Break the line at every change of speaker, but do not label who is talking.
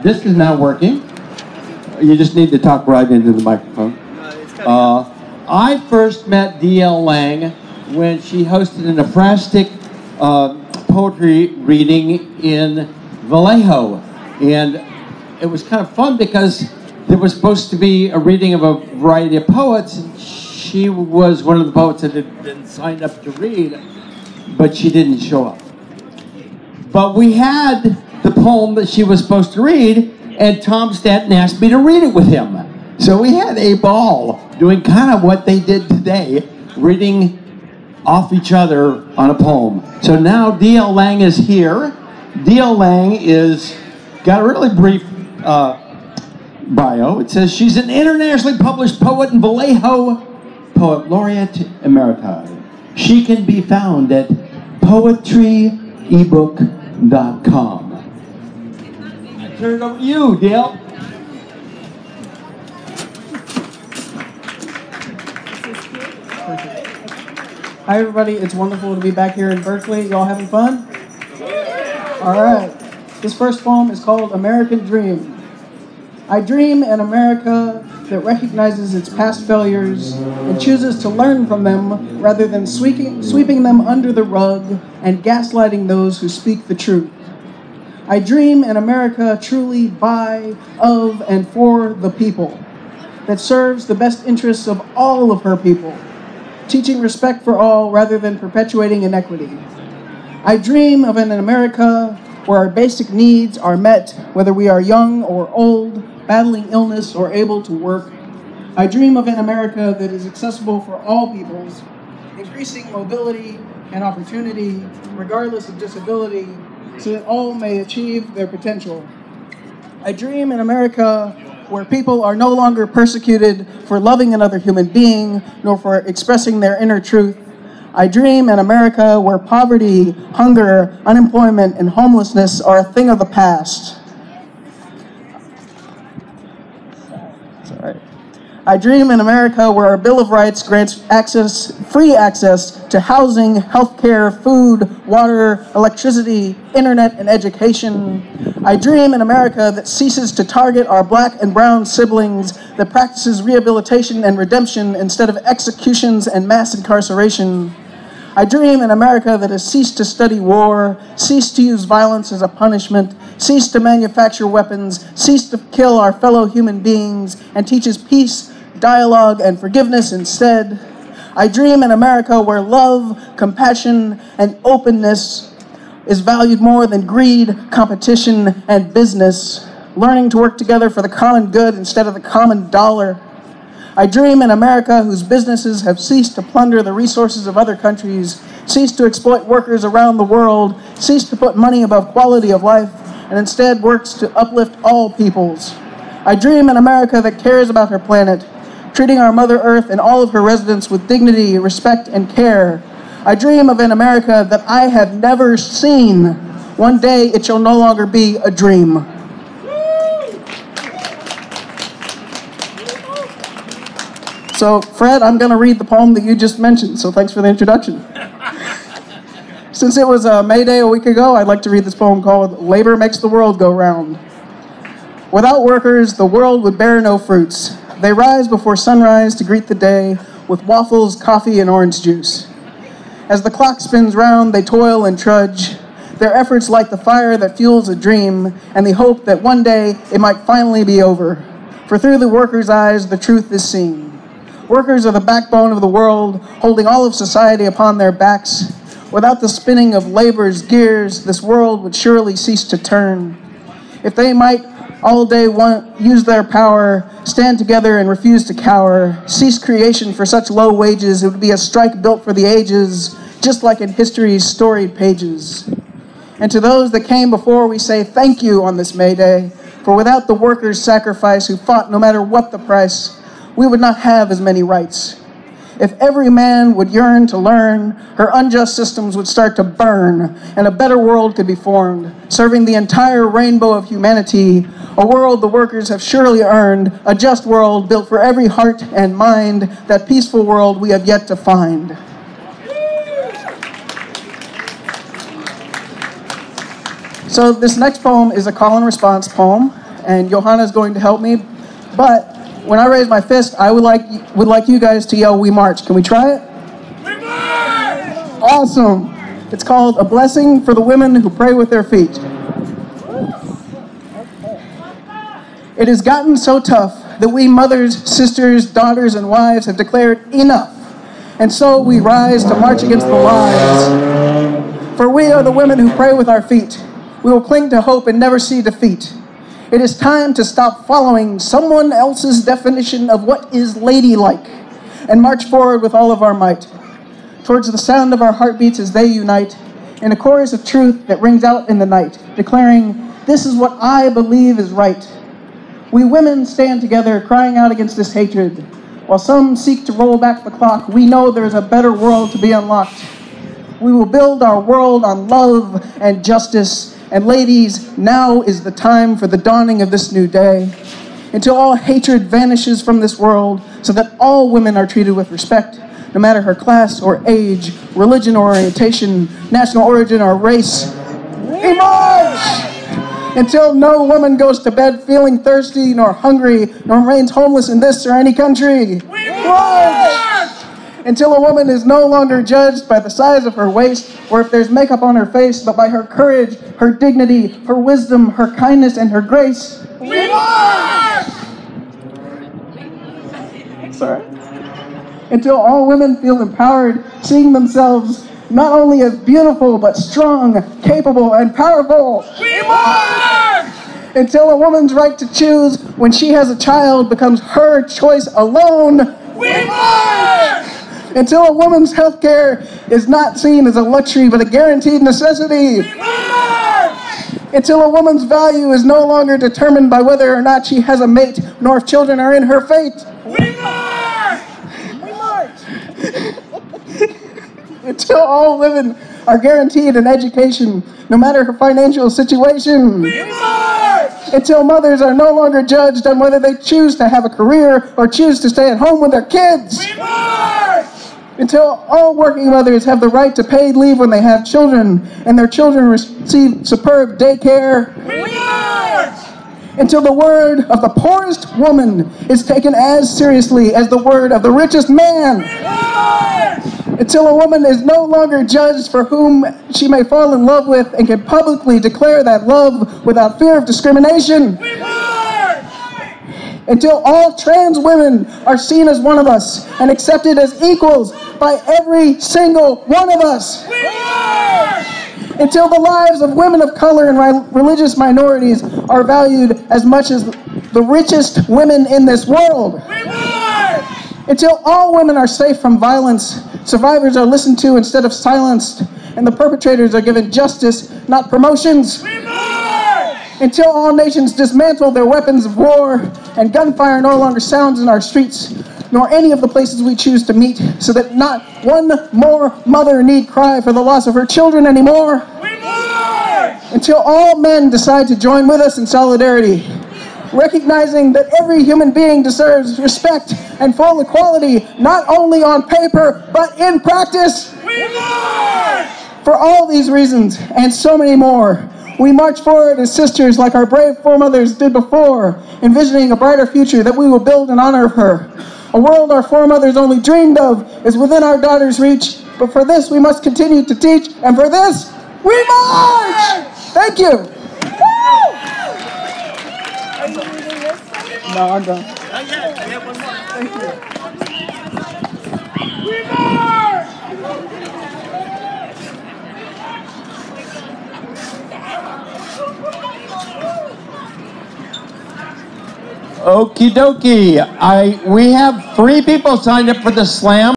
This is not working. You just need to talk right into the microphone. I first met D.L. Lang when she hosted an aphrastic poetry reading in Vallejo. And it was kind of fun because there was supposed to be a reading of a variety of poets. And she was one of the poets that had been signed up to read, but she didn't show up. But we had the poem that she was supposed to read, and Tom Stanton asked me to read it with him. So we had a ball doing kind of what they did today, reading off each other on a poem. So now D.L. Lang is here. D.L. Lang is got a really brief bio. It says she's an internationally published poet in Vallejo, Poet Laureate Emerita. She can be found at poetryebook.com. I turn it over to you, D.L.
Hi everybody, it's wonderful to be back here in Berkeley. Y'all having fun? Alright, this first poem is called American Dream. I dream an America that recognizes its past failures and chooses to learn from them rather than sweeping them under the rug and gaslighting those who speak the truth. I dream an America truly by, of, and for the people, that serves the best interests of all of her people, teaching respect for all rather than perpetuating inequity. I dream of an America where our basic needs are met, whether we are young or old, battling illness or able to work. I dream of an America that is accessible for all peoples, increasing mobility and opportunity, regardless of disability, so that all may achieve their potential. I dream an America where people are no longer persecuted for loving another human being, nor for expressing their inner truth. I dream an America where poverty, hunger, unemployment, and homelessness are a thing of the past. I dream an America where our Bill of Rights grants free access to housing, healthcare, food, water, electricity, internet, and education. I dream an America that ceases to target our black and brown siblings, that practices rehabilitation and redemption instead of executions and mass incarceration. I dream an America that has ceased to study war, ceased to use violence as a punishment, ceased to manufacture weapons, ceased to kill our fellow human beings, and teaches peace, dialogue, and forgiveness instead. I dream an America where love, compassion, and openness is valued more than greed, competition, and business, learning to work together for the common good instead of the common dollar. I dream an America whose businesses have ceased to plunder the resources of other countries, ceased to exploit workers around the world, ceased to put money above quality of life, and instead works to uplift all peoples. I dream an America that cares about her planet, treating our Mother Earth and all of her residents with dignity, respect, and care. I dream of an America that I have never seen. One day it shall no longer be a dream. So, Fred, I'm going to read the poem that you just mentioned, so thanks for the introduction. Since it was May Day a week ago, I'd like to read this poem called Labor Makes the World Go Round. Without workers, the world would bear no fruits. They rise before sunrise to greet the day with waffles, coffee, and orange juice. As the clock spins round, they toil and trudge. Their efforts light the fire that fuels a dream and the hope that one day it might finally be over. For through the workers' eyes, the truth is seen. Workers are the backbone of the world, holding all of society upon their backs. Without the spinning of labor's gears, this world would surely cease to turn. If they might all day use their power, stand together and refuse to cower, cease creation for such low wages, it would be a strike built for the ages, just like in history's storied pages. And to those that came before, we say thank you on this May Day, for without the workers' sacrifice who fought no matter what the price, we would not have as many rights. If every man would yearn to learn, her unjust systems would start to burn, and a better world could be formed, serving the entire rainbow of humanity, a world the workers have surely earned, a just world built for every heart and mind, that peaceful world we have yet to find. So this next poem is a call and response poem, and Johanna is going to help me. But when I raise my fist, I would like you guys to yell, "We march." Can we try it? We march! Awesome. It's called "A Blessing for the Women Who Pray with Their Feet." It has gotten so tough that we mothers, sisters, daughters, and wives have declared enough. And so we rise to march against the lies. For we are the women who pray with our feet. We will cling to hope and never see defeat. It is time to stop following someone else's definition of what is ladylike and march forward with all of our might towards the sound of our heartbeats as they unite in a chorus of truth that rings out in the night, declaring, "This is what I believe is right." We women stand together, crying out against this hatred. While some seek to roll back the clock, we know there is a better world to be unlocked. We will build our world on love and justice. And ladies, now is the time for the dawning of this new day. Until all hatred vanishes from this world, so that all women are treated with respect, no matter her class or age, religion or orientation, national origin or race. We march! Until no woman goes to bed feeling thirsty nor hungry, nor remains homeless in this or any country. We march! Until a woman is no longer judged by the size of her waist, or if there's makeup on her face, but by her courage, her dignity, her wisdom, her kindness, and her grace. We march! Sorry. Until all women feel empowered, seeing themselves not only as beautiful, but strong, capable, and powerful. We march! Until a woman's right to choose when she has a child becomes her choice alone. We march! Until a woman's health care is not seen as a luxury, but a guaranteed necessity. We march! Until a woman's value is no longer determined by whether or not she has a mate, nor if children are in her fate. We march! We march! Until all women are guaranteed an education, no matter her financial situation. We march! Until mothers are no longer judged on whether they choose to have a career or choose to stay at home with their kids. We march! Until all working mothers have the right to paid leave when they have children, and their children receive superb daycare. We march! Until the word of the poorest woman is taken as seriously as the word of the richest man. We march! Until a woman is no longer judged for whom she may fall in love with and can publicly declare that love without fear of discrimination. We march! Until all trans women are seen as one of us and accepted as equals by every single one of us. We march! Until the lives of women of color and religious minorities are valued as much as the richest women in this world. We march! Until all women are safe from violence, survivors are listened to instead of silenced, and the perpetrators are given justice, not promotions. We march! Until all nations dismantle their weapons of war, and gunfire no longer sounds in our streets, nor any of the places we choose to meet, so that not one more mother need cry for the loss of her children anymore. We march! Until all men decide to join with us in solidarity, recognizing that every human being deserves respect and full equality, not only on paper, but in practice. We march! For all these reasons, and so many more, we march forward as sisters like our brave foremothers did before, envisioning a brighter future that we will build in honor of her. A world our foremothers only dreamed of is within our daughters' reach, but for this we must continue to teach, and for this, we march! Thank you! No, I'm done.
Not yet. We have one more.
Thank you.
We march!
Okie dokie. We have 3 people signed up for the slam.